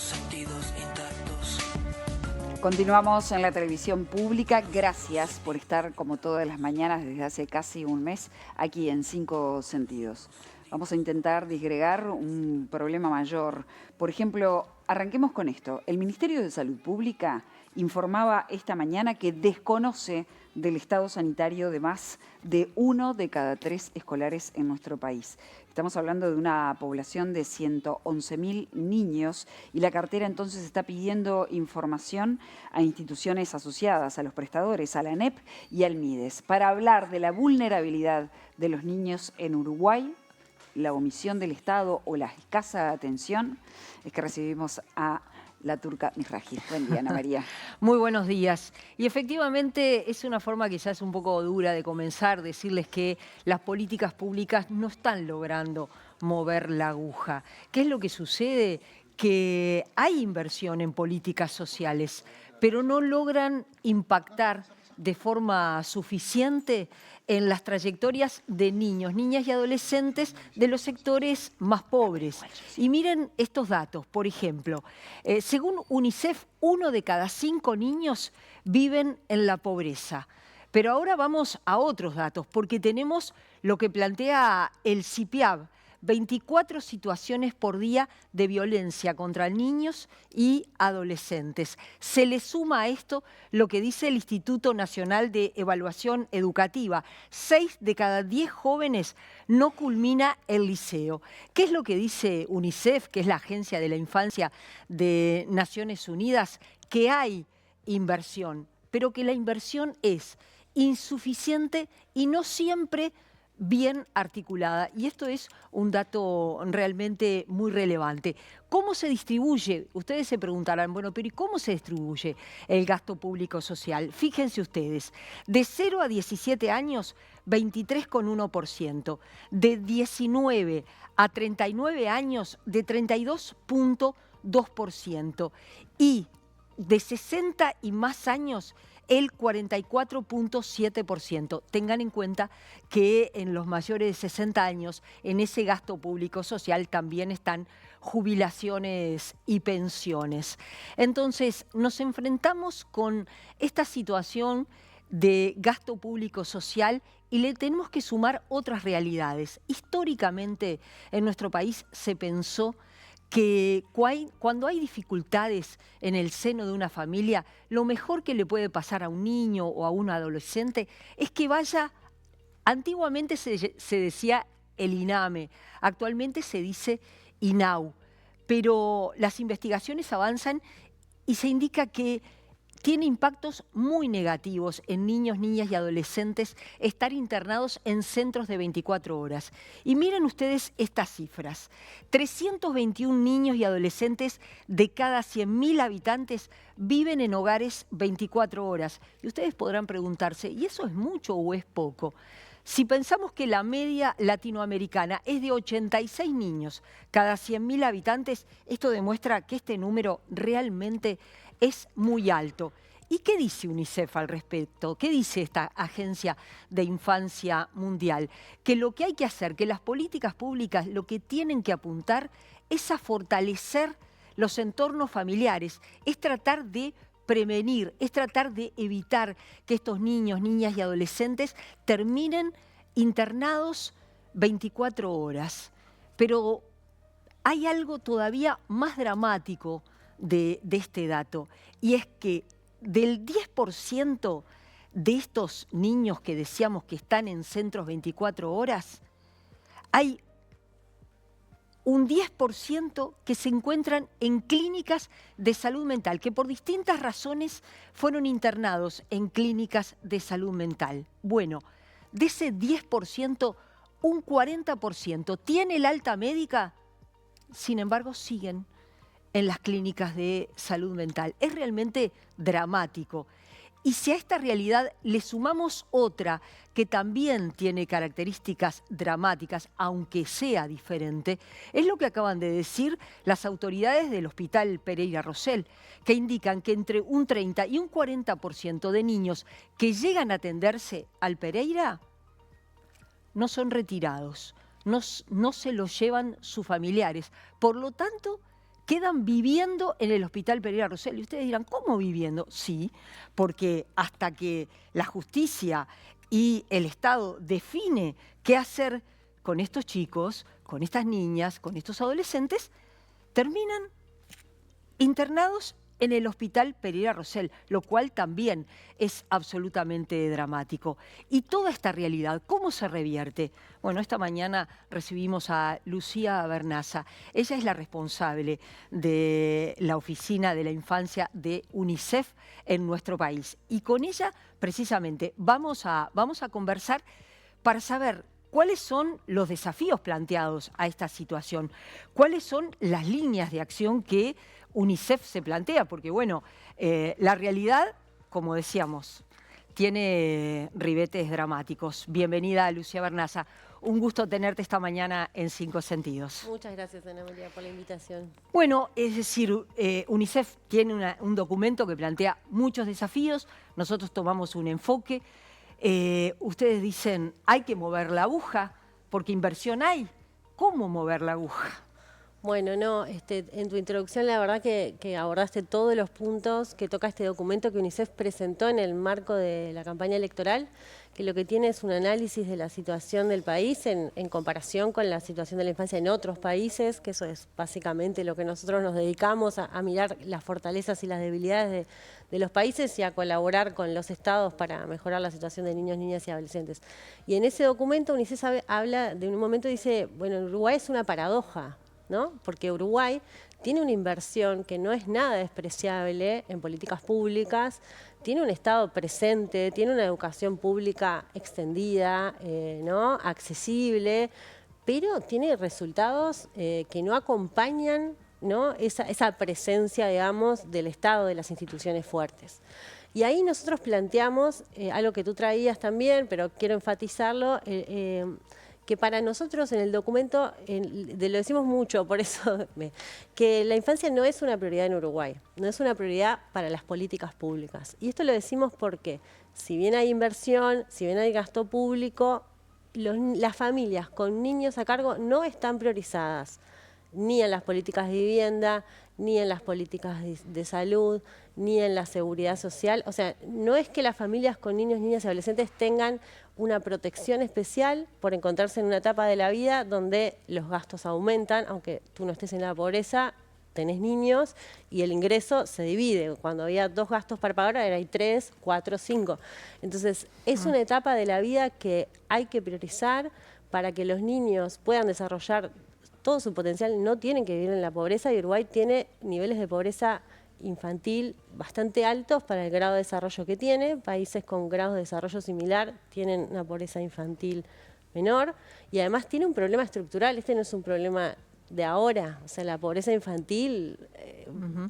sentidos intactos. Continuamos en la televisión pública. Gracias por estar como todas las mañanas desde hace casi un mes aquí en Cinco Sentidos. Vamos a intentar disgregar un problema mayor. Por ejemplo, arranquemos con esto. El Ministerio de Salud Pública informaba esta mañana que desconoce del estado sanitario de más de 1 de cada 3 escolares en nuestro país. Estamos hablando de una población de 111.000 niños y la cartera entonces está pidiendo información a instituciones asociadas, a los prestadores, a la ANEP y al MIDES, para hablar de la vulnerabilidad de los niños en Uruguay, la omisión del Estado o la escasa atención. Es que recibimos a la turca Mizrahi. Buen día, Ana María. Muy buenos días. Y efectivamente es una forma quizás un poco dura de comenzar, decirles que las políticas públicas no están logrando mover la aguja. ¿Qué es lo que sucede? Que hay inversión en políticas sociales, pero no logran impactar de forma suficiente en las trayectorias de niños, niñas y adolescentes de los sectores más pobres. Y miren estos datos, por ejemplo, según UNICEF, 1 de cada 5 niños viven en la pobreza. Pero ahora vamos a otros datos, porque tenemos lo que plantea el CIPIAB, 24 situaciones por día de violencia contra niños y adolescentes. Se le suma a esto lo que dice el Instituto Nacional de Evaluación Educativa. 6 de cada 10 jóvenes no culmina el liceo. ¿Qué es lo que dice UNICEF, que es la Agencia de la Infancia de Naciones Unidas? Que hay inversión, pero que la inversión es insuficiente y no siempre bien articulada. Y esto es un dato realmente muy relevante. ¿Cómo se distribuye? Ustedes se preguntarán, bueno, pero ¿y cómo se distribuye el gasto público social? Fíjense ustedes, de 0 a 17 años, 23,1%. De 19 a 39 años, de 32,2%. Y de 60 y más años, el 44,7%. Tengan en cuenta que en los mayores de 60 años, en ese gasto público social también están jubilaciones y pensiones. Entonces, nos enfrentamos con esta situación de gasto público social y le tenemos que sumar otras realidades. Históricamente, en nuestro país se pensó que cuando hay dificultades en el seno de una familia, lo mejor que le puede pasar a un niño o a un adolescente es que vaya, antiguamente se decía el INAME, actualmente se dice INAU, pero las investigaciones avanzan y se indica que tiene impactos muy negativos en niños, niñas y adolescentes estar internados en centros de 24 horas. Y miren ustedes estas cifras. 321 niños y adolescentes de cada 100.000 habitantes viven en hogares 24 horas. Y ustedes podrán preguntarse, ¿y eso es mucho o es poco? Si pensamos que la media latinoamericana es de 86 niños cada 100.000 habitantes, esto demuestra que este número realmente es muy alto. ¿Y qué dice UNICEF al respecto? ¿Qué dice esta Agencia de Infancia Mundial? Que lo que hay que hacer, que las políticas públicas lo que tienen que apuntar es a fortalecer los entornos familiares, es tratar de prevenir, es tratar de evitar que estos niños, niñas y adolescentes terminen internados 24 horas. Pero hay algo todavía más dramático de este dato, y es que del 10% de estos niños que decíamos que están en centros 24 horas, hay un 10% que se encuentran en clínicas de salud mental, que por distintas razones fueron internados en clínicas de salud mental. Bueno, de ese 10%, un 40% tiene el alta médica, sin embargo siguen en las clínicas de salud mental. Es realmente dramático. Y si a esta realidad le sumamos otra que también tiene características dramáticas, aunque sea diferente, es lo que acaban de decir las autoridades del Hospital Pereira Rosell, que indican que entre un 30 y un 40% de niños que llegan a atenderse al Pereira no son retirados, no se los llevan sus familiares. Por lo tanto, quedan viviendo en el Hospital Pereira Rosell. Y ustedes dirán, ¿cómo viviendo? Sí, porque hasta que la justicia y el Estado define qué hacer con estos chicos, con estas niñas, con estos adolescentes, terminan internados en el Hospital Pereira Rosell, lo cual también es absolutamente dramático. Y toda esta realidad, ¿cómo se revierte? Bueno, esta mañana recibimos a Lucía Bernaza. Ella es la responsable de la Oficina de la Infancia de UNICEF en nuestro país. Y con ella, precisamente, vamos a conversar para saber cuáles son los desafíos planteados a esta situación, cuáles son las líneas de acción que UNICEF se plantea, porque bueno, la realidad, como decíamos, tiene ribetes dramáticos. Bienvenida, Lucía Bernaza. Un gusto tenerte esta mañana en Cinco Sentidos. Muchas gracias, Ana María, por la invitación. Bueno, es decir, UNICEF tiene un documento que plantea muchos desafíos, nosotros tomamos un enfoque. Ustedes dicen, hay que mover la aguja, porque inversión hay. ¿Cómo mover la aguja? Bueno, no, en tu introducción la verdad que abordaste todos los puntos que toca este documento que UNICEF presentó en el marco de la campaña electoral, que lo que tiene es un análisis de la situación del país en comparación con la situación de la infancia en otros países, que eso es básicamente lo que nosotros nos dedicamos a mirar las fortalezas y las debilidades de los países y a colaborar con los estados para mejorar la situación de niños, niñas y adolescentes. Y en ese documento UNICEF habla de un momento, dice, bueno, en Uruguay es una paradoja, ¿no? Porque Uruguay tiene una inversión que no es nada despreciable en políticas públicas, tiene un Estado presente, tiene una educación pública extendida, ¿no? Accesible, pero tiene resultados que no acompañan, ¿no? esa presencia, digamos, del Estado, de las instituciones fuertes. Y ahí nosotros planteamos algo que tú traías también, pero quiero enfatizarlo, que para nosotros en el documento, lo decimos mucho, por eso, que la infancia no es una prioridad en Uruguay, no es una prioridad para las políticas públicas. Y esto lo decimos porque, si bien hay inversión, si bien hay gasto público, las familias con niños a cargo no están priorizadas, ni en las políticas de vivienda, ni en las políticas de salud, ni en la seguridad social. O sea, no es que las familias con niños, niñas y adolescentes tengan una protección especial por encontrarse en una etapa de la vida donde los gastos aumentan, aunque tú no estés en la pobreza, tenés niños y el ingreso se divide. Cuando había 2 gastos para pagar, ahora hay 3, 4, 5. Entonces, es una etapa de la vida que hay que priorizar para que los niños puedan desarrollar todo su potencial. No tienen que vivir en la pobreza, y Uruguay tiene niveles de pobreza infantil bastante altos para el grado de desarrollo que tiene. Países con grado de desarrollo similar tienen una pobreza infantil menor, y además tiene un problema estructural. Este no es un problema de ahora, o sea, la pobreza infantil,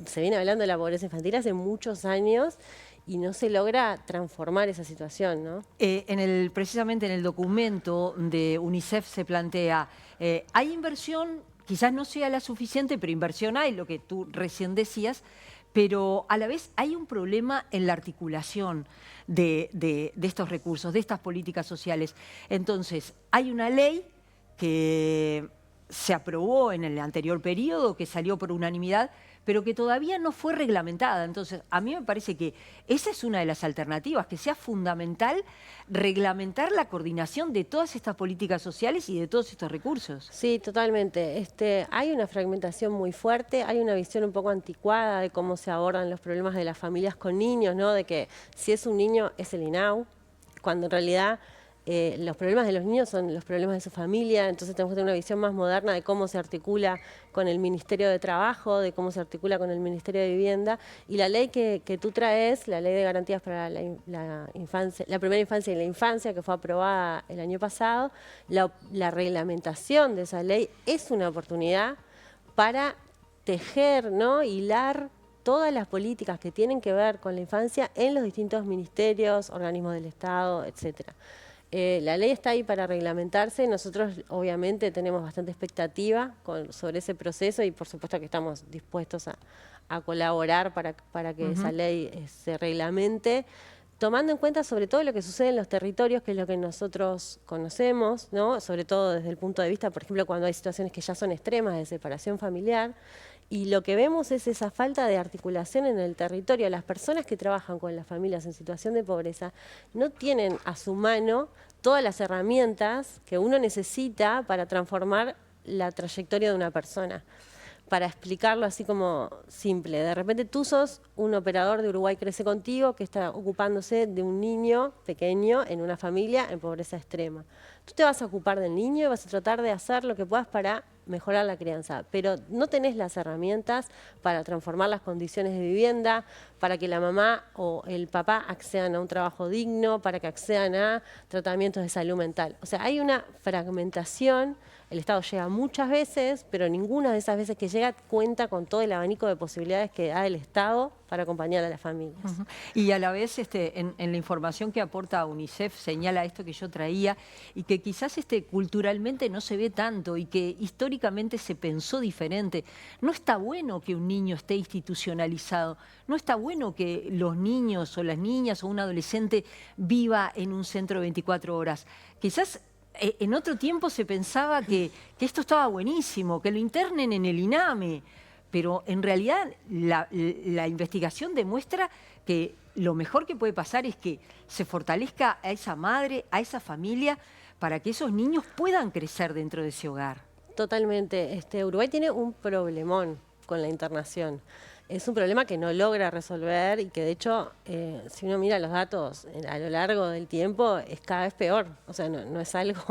se viene hablando de la pobreza infantil hace muchos años y no se logra transformar esa situación, ¿no? Precisamente en el documento de UNICEF se plantea, hay inversión, quizás no sea la suficiente, pero inversión hay, lo que tú recién decías, pero a la vez hay un problema en la articulación de estos recursos, de estas políticas sociales. Entonces, hay una ley que se aprobó en el anterior periodo, que salió por unanimidad, pero que todavía no fue reglamentada. Entonces, a mí me parece que esa es una de las alternativas, que sea fundamental reglamentar la coordinación de todas estas políticas sociales y de todos estos recursos. Sí, totalmente. Hay una fragmentación muy fuerte, hay una visión un poco anticuada de cómo se abordan los problemas de las familias con niños, ¿no? De que si es un niño es el INAU, cuando en realidad los problemas de los niños son los problemas de su familia. Entonces tenemos que tener una visión más moderna de cómo se articula con el Ministerio de Trabajo, de cómo se articula con el Ministerio de Vivienda. Y la ley que tú traes, la Ley de Garantías para la Infancia, la Primera Infancia y la Infancia, que fue aprobada el año pasado, la reglamentación de esa ley es una oportunidad para tejer, ¿no? Hilar todas las políticas que tienen que ver con la infancia en los distintos ministerios, organismos del Estado, etcétera. La ley está ahí para reglamentarse. Nosotros obviamente tenemos bastante expectativa sobre ese proceso, y por supuesto que estamos dispuestos a colaborar para que esa ley se reglamente, tomando en cuenta sobre todo lo que sucede en los territorios, que es lo que nosotros conocemos, ¿no? Sobre todo desde el punto de vista, por ejemplo, cuando hay situaciones que ya son extremas de separación familiar, Y lo que vemos es esa falta de articulación en el territorio. Las personas que trabajan con las familias en situación de pobreza no tienen a su mano todas las herramientas que uno necesita para transformar la trayectoria de una persona. Para explicarlo así como simple, de repente tú sos un operador de Uruguay Crece Contigo que está ocupándose de un niño pequeño en una familia en pobreza extrema. Tú te vas a ocupar del niño y vas a tratar de hacer lo que puedas para mejorar la crianza, pero no tenés las herramientas para transformar las condiciones de vivienda, para que la mamá o el papá accedan a un trabajo digno, para que accedan a tratamientos de salud mental. O sea, hay una fragmentación. El Estado llega muchas veces, pero ninguna de esas veces que llega cuenta con todo el abanico de posibilidades que da el Estado para acompañar a las familias. Y a la vez, en la información que aporta UNICEF, señala esto que yo traía, y que quizás culturalmente no se ve tanto, y que históricamente se pensó diferente. No está bueno que un niño esté institucionalizado, no está bueno que los niños o las niñas o un adolescente viva en un centro 24 horas. Quizás en otro tiempo se pensaba que esto estaba buenísimo, que lo internen en el INAME, pero en realidad la investigación demuestra que lo mejor que puede pasar es que se fortalezca a esa madre, a esa familia, para que esos niños puedan crecer dentro de ese hogar. Totalmente. Uruguay tiene un problemón con la internación. Es un problema que no logra resolver y que de hecho, si uno mira los datos a lo largo del tiempo, es cada vez peor. O sea, no es algo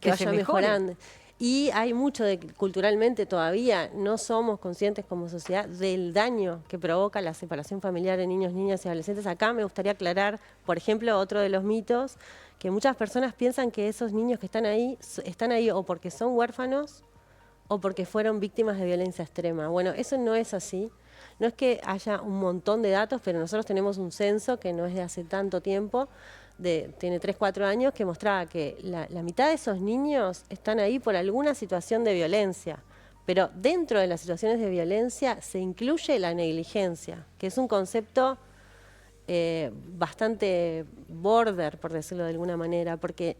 que vaya mejorando. Y hay mucho de que culturalmente todavía no somos conscientes como sociedad del daño que provoca la separación familiar en niños, niñas y adolescentes. Acá me gustaría aclarar, por ejemplo, otro de los mitos, que muchas personas piensan que esos niños que están ahí o porque son huérfanos o porque fueron víctimas de violencia extrema. Bueno, eso no es así. No es que haya un montón de datos, pero nosotros tenemos un censo que no es de hace tanto tiempo, tiene 3, 4 años, que mostraba que la mitad de esos niños están ahí por alguna situación de violencia. Pero dentro de las situaciones de violencia se incluye la negligencia, que es un concepto bastante border, por decirlo de alguna manera, porque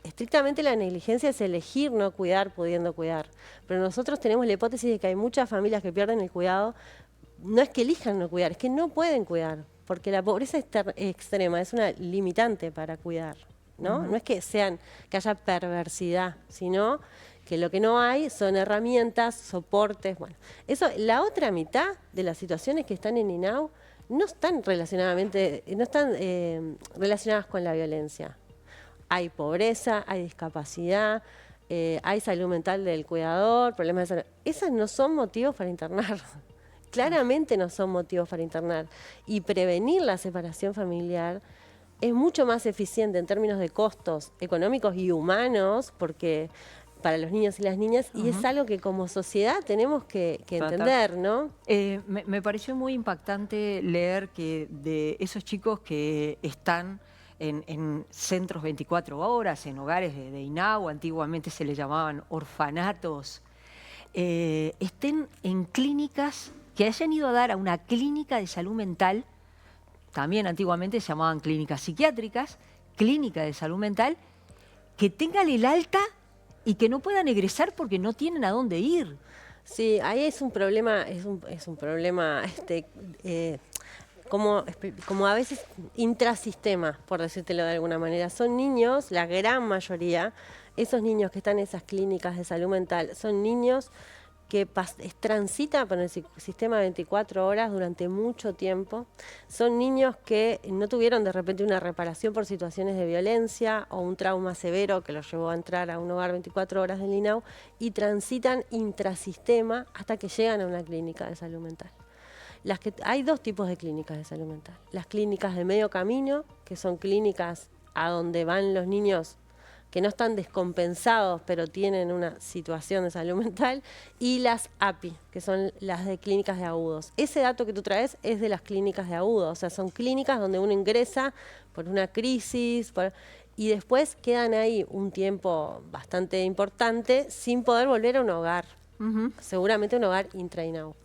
estrictamente la negligencia es elegir no cuidar pudiendo cuidar. Pero nosotros tenemos la hipótesis de que hay muchas familias que pierden el cuidado. No es que elijan no cuidar, es que no pueden cuidar, porque la pobreza extrema es una limitante para cuidar, ¿no? No es que haya perversidad, sino que lo que no hay son herramientas, soportes. Bueno, la otra mitad de las situaciones que están en INAU no están relacionadas con la violencia. Hay pobreza, hay discapacidad, hay salud mental del cuidador, problemas de salud. Esas no son motivos para internar. Claramente no son motivos para internar. Y prevenir la separación familiar es mucho más eficiente en términos de costos económicos y humanos, porque para los niños y las niñas, y es algo que como sociedad tenemos que entender, ¿no? Me pareció muy impactante leer que de esos chicos que están en centros 24 horas, en hogares de INAU, antiguamente se les llamaban orfanatos, estén en clínicas, que hayan ido a dar a una clínica de salud mental, también antiguamente se llamaban clínicas psiquiátricas, clínica de salud mental, que tengan el alta y que no puedan egresar porque no tienen a dónde ir. Sí, ahí es un problema, es un problema como a veces intrasistema, por decírtelo de alguna manera. Son niños, la gran mayoría, esos niños que están en esas clínicas de salud mental, son niños que transitan por el sistema 24 horas durante mucho tiempo. Son niños que no tuvieron de repente una reparación por situaciones de violencia o un trauma severo que los llevó a entrar a un hogar 24 horas del INAU y transitan intrasistema hasta que llegan a una clínica de salud mental. Hay dos tipos de clínicas de salud mental. Las clínicas de medio camino, que son clínicas a donde van los niños que no están descompensados, pero tienen una situación de salud mental, y las API, que son las de clínicas de agudos. Ese dato que tú traes es de las clínicas de agudos, o sea, son clínicas donde uno ingresa por una crisis, y después quedan ahí un tiempo bastante importante sin poder volver a un hogar, seguramente un hogar intra-INAU.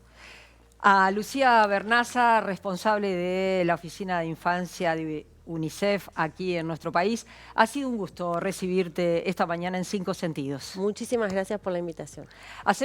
A Lucía Bernaza, responsable de la Oficina de Infancia de UNICEF aquí en nuestro país. Ha sido un gusto recibirte esta mañana en 5 Sentidos. Muchísimas gracias por la invitación.